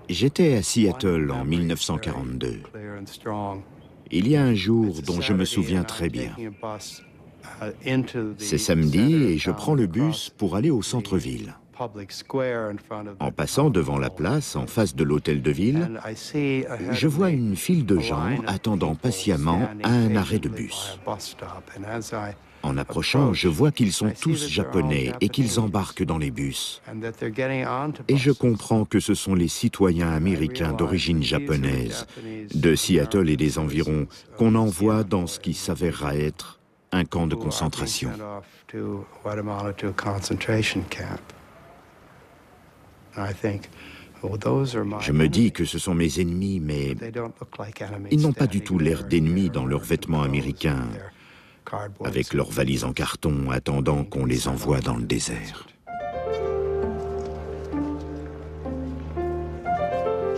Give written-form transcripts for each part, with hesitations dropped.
J'étais à Seattle en 1942. Il y a un jour dont je me souviens très bien. C'est samedi et je prends le bus pour aller au centre-ville. En passant devant la place, en face de l'hôtel de ville, je vois une file de gens attendant patiemment à un arrêt de bus. En approchant, je vois qu'ils sont tous japonais et qu'ils embarquent dans les bus. Et je comprends que ce sont les citoyens américains d'origine japonaise, de Seattle et des environs, qu'on envoie dans ce qui s'avérera être un camp de concentration. Je me dis que ce sont mes ennemis, mais ils n'ont pas du tout l'air d'ennemis dans leurs vêtements américains, avec leurs valises en carton, attendant qu'on les envoie dans le désert.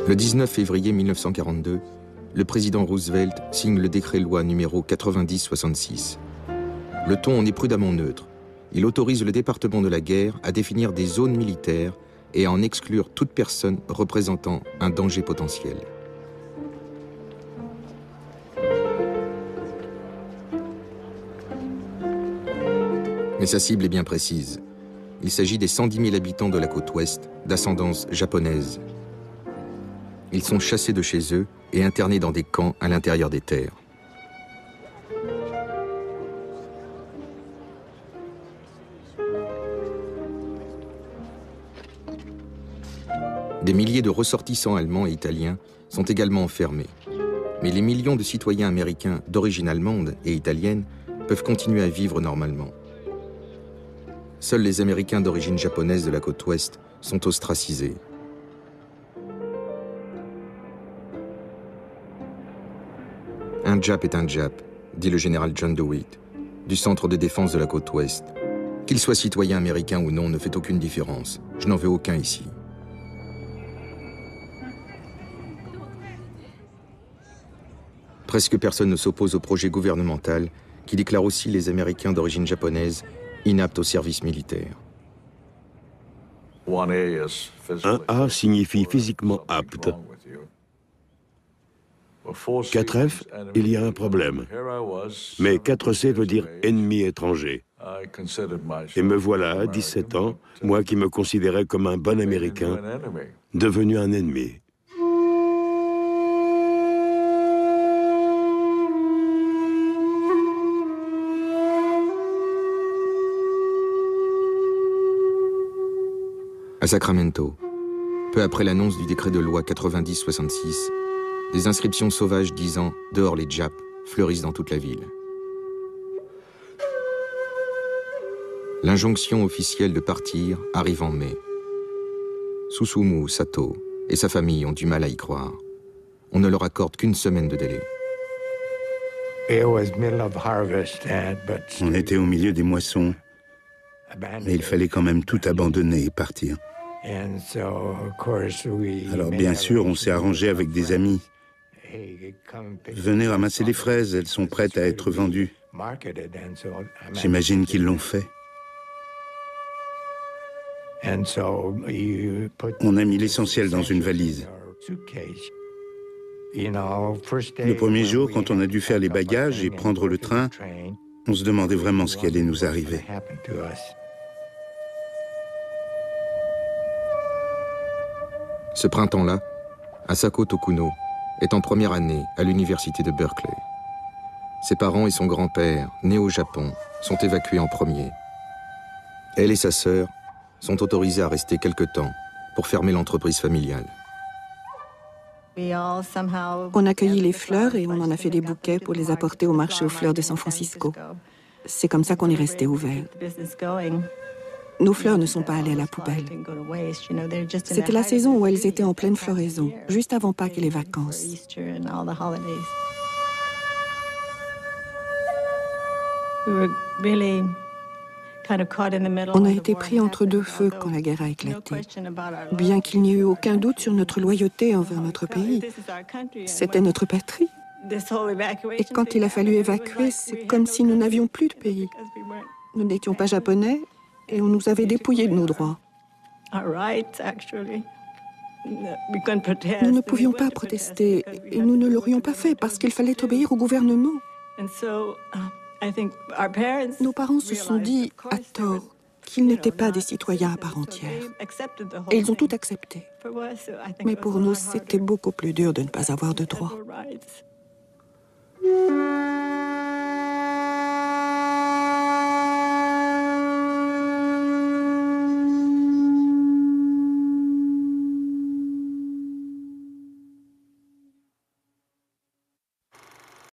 Le 19 février 1942, le président Roosevelt signe le décret-loi numéro 90-66. Le ton en est prudemment neutre. Il autorise le département de la guerre à définir des zones militaires et à en exclure toute personne représentant un danger potentiel. Mais sa cible est bien précise. Il s'agit des 110 000 habitants de la côte ouest, d'ascendance japonaise. Ils sont chassés de chez eux et internés dans des camps à l'intérieur des terres. Des milliers de ressortissants allemands et italiens sont également enfermés. Mais les millions de citoyens américains d'origine allemande et italienne peuvent continuer à vivre normalement. Seuls les Américains d'origine japonaise de la côte ouest sont ostracisés. Un Jap est un Jap, dit le général John DeWitt, du centre de défense de la côte ouest. Qu'il soit citoyen américain ou non ne fait aucune différence. Je n'en veux aucun ici. Presque personne ne s'oppose au projet gouvernemental qui déclare aussi les Américains d'origine japonaise inaptes au service militaire. Un A signifie physiquement apte. 4F, il y a un problème. Mais 4C veut dire ennemi étranger. Et me voilà, à 17 ans, moi qui me considérais comme un bon Américain, devenu un ennemi. À Sacramento, peu après l'annonce du décret de loi 90-66, des inscriptions sauvages disant « Dehors les Japs » fleurissent dans toute la ville. L'injonction officielle de partir arrive en mai. Susumu Sato et sa famille ont du mal à y croire. On ne leur accorde qu'une semaine de délai. On était au milieu des moissons, mais il fallait quand même tout abandonner et partir. Alors bien sûr, on s'est arrangé avec des amis. Venez ramasser les fraises, elles sont prêtes à être vendues. J'imagine qu'ils l'ont fait. On a mis l'essentiel dans une valise. Le premier jour, quand on a dû faire les bagages et prendre le train, on se demandait vraiment ce qui allait nous arriver. Ce printemps-là, Asako Tokuno est en première année à l'université de Berkeley. Ses parents et son grand-père, nés au Japon, sont évacués en premier. Elle et sa sœur sont autorisés à rester quelque temps pour fermer l'entreprise familiale. On accueillit les fleurs et on en a fait des bouquets pour les apporter au marché aux fleurs de San Francisco. C'est comme ça qu'on est resté ouvert. Nos fleurs ne sont pas allées à la poubelle. C'était la saison où elles étaient en pleine floraison, juste avant Pâques et les vacances. On a été pris entre deux feux quand la guerre a éclaté. Bien qu'il n'y ait eu aucun doute sur notre loyauté envers notre pays, c'était notre patrie. Et quand il a fallu évacuer, c'est comme si nous n'avions plus de pays. Nous n'étions pas japonais et on nous avait dépouillés de nos droits. Nous ne pouvions pas protester et nous ne l'aurions pas fait parce qu'il fallait obéir au gouvernement. Nos parents se sont dit, à tort, qu'ils n'étaient pas des citoyens à part entière. Et ils ont tout accepté. Mais pour nous, c'était beaucoup plus dur de ne pas avoir de droits.